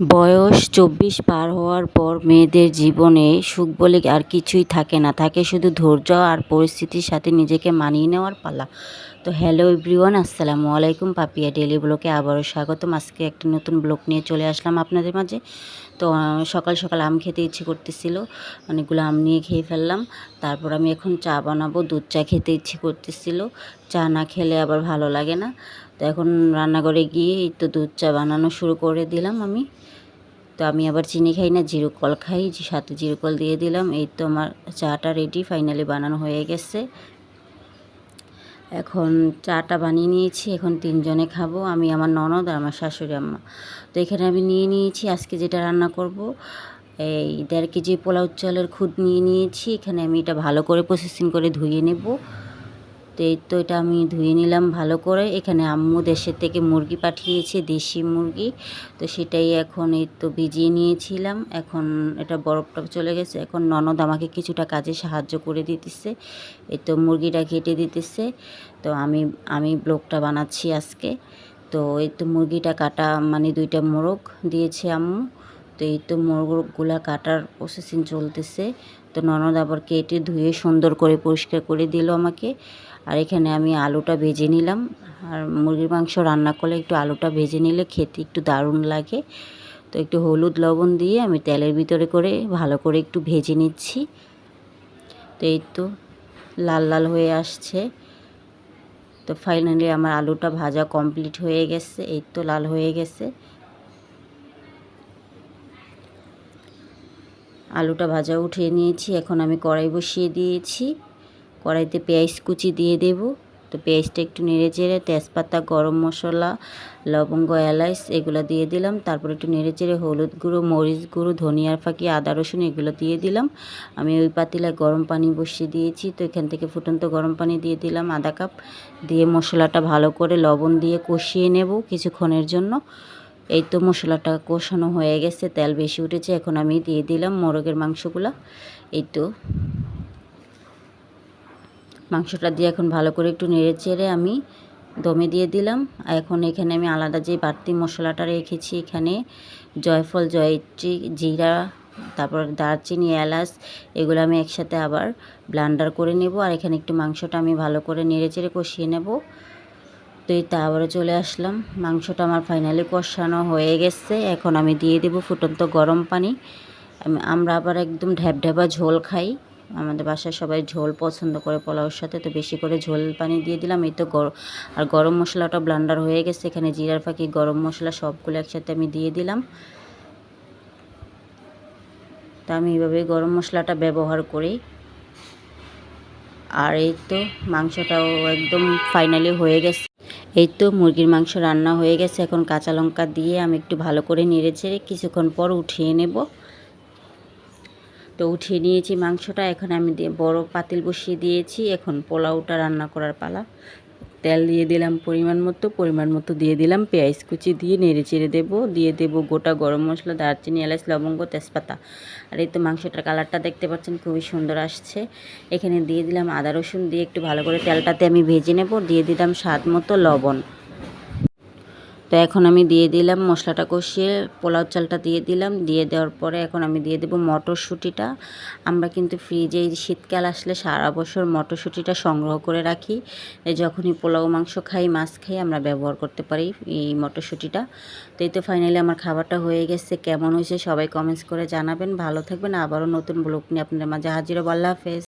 বয়স ২৪ পার হওয়ার পর মেয়েদের জীবনে সুখ বলে আর কিছুই থাকে না, থাকে শুধু ধৈর্য আর পরিস্থিতির সাথে নিজেকে মানিয়ে নেওয়ার পালা। তো হ্যালো এভরিওয়ান, আসসালামু আলাইকুম। পাপিয়া ডেলি ব্লগে আবারও স্বাগতম। আজকে একটা নতুন ব্লগ নিয়ে চলে আসলাম আপনাদের মাঝে। তো সকাল সকাল আম খেতে ইচ্ছে করতেছিল, অনেকগুলো আম নিয়ে খেয়ে ফেললাম। তারপর আমি এখন চা বানাবো, দুধ চা খেতে ইচ্ছে করতেছিল। চা না খেলে আবার ভালো লাগে না। তো এখন রান্নাঘরে গিয়ে এই তো দুধ চা বানানো শুরু করে দিলাম আমি। তো আমি আবার চিনি খাই না, জিরো কল খাই, সাথে জিরো কল দিয়ে দিলাম। এই তো আমার চাটা রেডি, ফাইনালি বানানো হয়ে গেছে। এখন চাটা বানিয়ে নিয়েছি, এখন তিনজনে খাবো, আমি, আমার ননদ আর আমার শাশুড়ি আম্মা। তো এখানে আমি নিয়ে নিয়েছি আজকে যেটা রান্না করব, এই ১.৫ কেজি পোলাও চালের খুদ নিয়ে নিয়েছি। এখানে আমি এটা ভালো করে প্রসেসিং করে ধুয়ে নেব। তো এই তো এটা আমি ধুয়ে নিলাম ভালো করে। এখানে আম্মু দেশের থেকে মুরগি পাঠিয়েছে, দেশি মুরগি। তো সেটাই এখন এই তো ভিজিয়ে নিয়েছিলাম। এখন এটা বরফটা চলে গেছে। এখন ননদ আমাকে কিছুটা কাজে সাহায্য করে দিতেছে। এই তো মুরগিটা কেটে দিতেছে। তো আমি ব্লগটা বানাচ্ছি আজকে। তো এই তো মুরগিটা কাটা, মানে 2টা মোরগ দিয়েছে আম্মু। তো এই তো মোরগগুলা কাটার প্রসেসিং চলতেছে। তো ননদ আবার কেটে ধুয়ে সুন্দর করে পরিষ্কার করে দিল আমাকে। আর এখানে আমি আলুটা ভেজে নিলাম। আর মুরগির মাংস রান্না করলে একটু আলুটা ভেজে নিলে খেতে একটু দারুণ লাগে। তো একটু হলুদ লবণ দিয়ে আমি তেলের ভিতরে করে ভালো করে একটু ভেজে নিচ্ছি। তো এই তো লাল লাল হয়ে আসছে। তো ফাইনালি আমার আলুটা ভাজা কমপ্লিট হয়ে গেছে। এই তো লাল হয়ে গেছে। আলুটা ভাজা উঠিয়ে নিয়েছি। এখন আমি কড়াই বসিয়ে দিয়েছি। কড়াইতে পেঁয়াজ কুচি দিয়ে দেব। তো পেঁয়াজটা একটু নেড়ে চেড়ে তেজপাতা, গরম মশলা, লবঙ্গ, এলাচ এগুলো দিয়ে দিলাম। তারপর একটু নেড়ে চেড়ে হলুদ গুঁড়ো, মরিচ গুঁড়ো, ধনিয়ার ফাঁকি, আদা রসুন এগুলো দিয়ে দিলাম। আমি ওই পাতিলায় গরম পানি বসিয়ে দিয়েছি। তো এখান থেকে ফুটন্ত গরম পানি দিয়ে দিলাম আধা কাপ। দিয়ে মশলাটা ভালো করে লবণ দিয়ে কষিয়ে নেব কিছুক্ষণের জন্য। এই তো মশলাটা কষানো হয়ে গেছে, তেল বেশি উঠেছে। এখন আমি দিয়ে দিলাম মোরগের মাংসগুলা। এই তো মাংসটা দিয়ে এখন ভালো করে একটু নেড়ে চেড়ে আমি দমে দিয়ে দিলাম। এখন এখানে আমি আলাদা যে বাড়তি মশলাটা রেখেছি, এখানে জয়ফল, জয়ত্রী, জিরা, তারপর দারচিনি, এলাচ এগুলো আমি একসাথে আবার ব্লেন্ডার করে নেব। আর এখানে একটু মাংসটা আমি ভালো করে নেড়ে চেড়ে কষিয়ে নেব। তো এই তো আবারও চলে আসলাম। মাংসটা আমার ফাইনালি কষানো হয়ে গেছে। এখন আমি দিয়ে দেব ফুটন্ত গরম পানি। আমরা আবার একদম ঢ্যাপঢ্যাপা ঝোল খাই, আমাদের বাসায় সবাই ঝোল পছন্দ করে পোলাওর সাথে। তো বেশি করে ঝোল পানি দিয়ে দিলাম। এই তো আর গরম মশলাটা ব্লেন্ডার হয়ে গেছে। এখানে জিরার ফাঁকি, গরম মশলা সবগুলো একসাথে আমি দিয়ে দিলাম। তা আমি এইভাবে গরম মশলাটা ব্যবহার করি। আর এই তো মাংসটাও একদম ফাইনালি হয়ে গেছে। এই তো মুরগির মাংস রান্না হয়ে গেছে। এখন কাঁচা লঙ্কা দিয়ে আমি একটু ভালো করে নেড়ে চেড়ে কিছুক্ষণ পর উঠিয়ে নেব। তো উঠিয়ে নিয়েছি মাংসটা। এখন আমি বড় পাতিল বসিয়ে দিয়েছি। এখন পোলাওটা রান্না করার পালা। তেল দিয়ে দিলাম পরিমাণ মতো দিয়ে দিলাম পেঁয়াজ কুচি, দিয়ে নেড়ে চেড়ে দেবো। দিয়ে দেবো গোটা গরম মশলা, দারচিনি, এলাচ, লবঙ্গ, তেজপাতা। আর এই তো মাংসটার কালারটা দেখতে পাচ্ছেন, খুবই সুন্দর আসছে। এখানে দিয়ে দিলাম আদা রসুন, দিয়ে একটু ভালো করে তেলটাতে আমি ভেজে নেব। দিয়ে দিলাম স্বাদ মতো লবণ। তো এখন আমি দিয়ে দিলাম মশলাটা কষিয়ে পোলাও চালটা দিয়ে দিলাম। দিয়ে দেওয়ার পরে এখন আমি দিয়ে দেবো মটরশুঁটিটা। আমরা কিন্তু ফ্রিজে এই শীতকাল আসলে সারা বছর মটরশুঁটিটা সংগ্রহ করে রাখি। যখনই পোলাও মাংস খাই, মাছ খাই, আমরা ব্যবহার করতে পারি এই মটরশুঁটিটা। তো এই তো ফাইনালি আমার খাবারটা হয়ে গেছে। কেমন হয়েছে সবাই কমেন্টস করে জানাবেন। ভালো থাকবেন। আবারও নতুন ব্লগ নিয়ে আপনাদের মাঝে হাজির হব। আল্লাহ হাফেজ।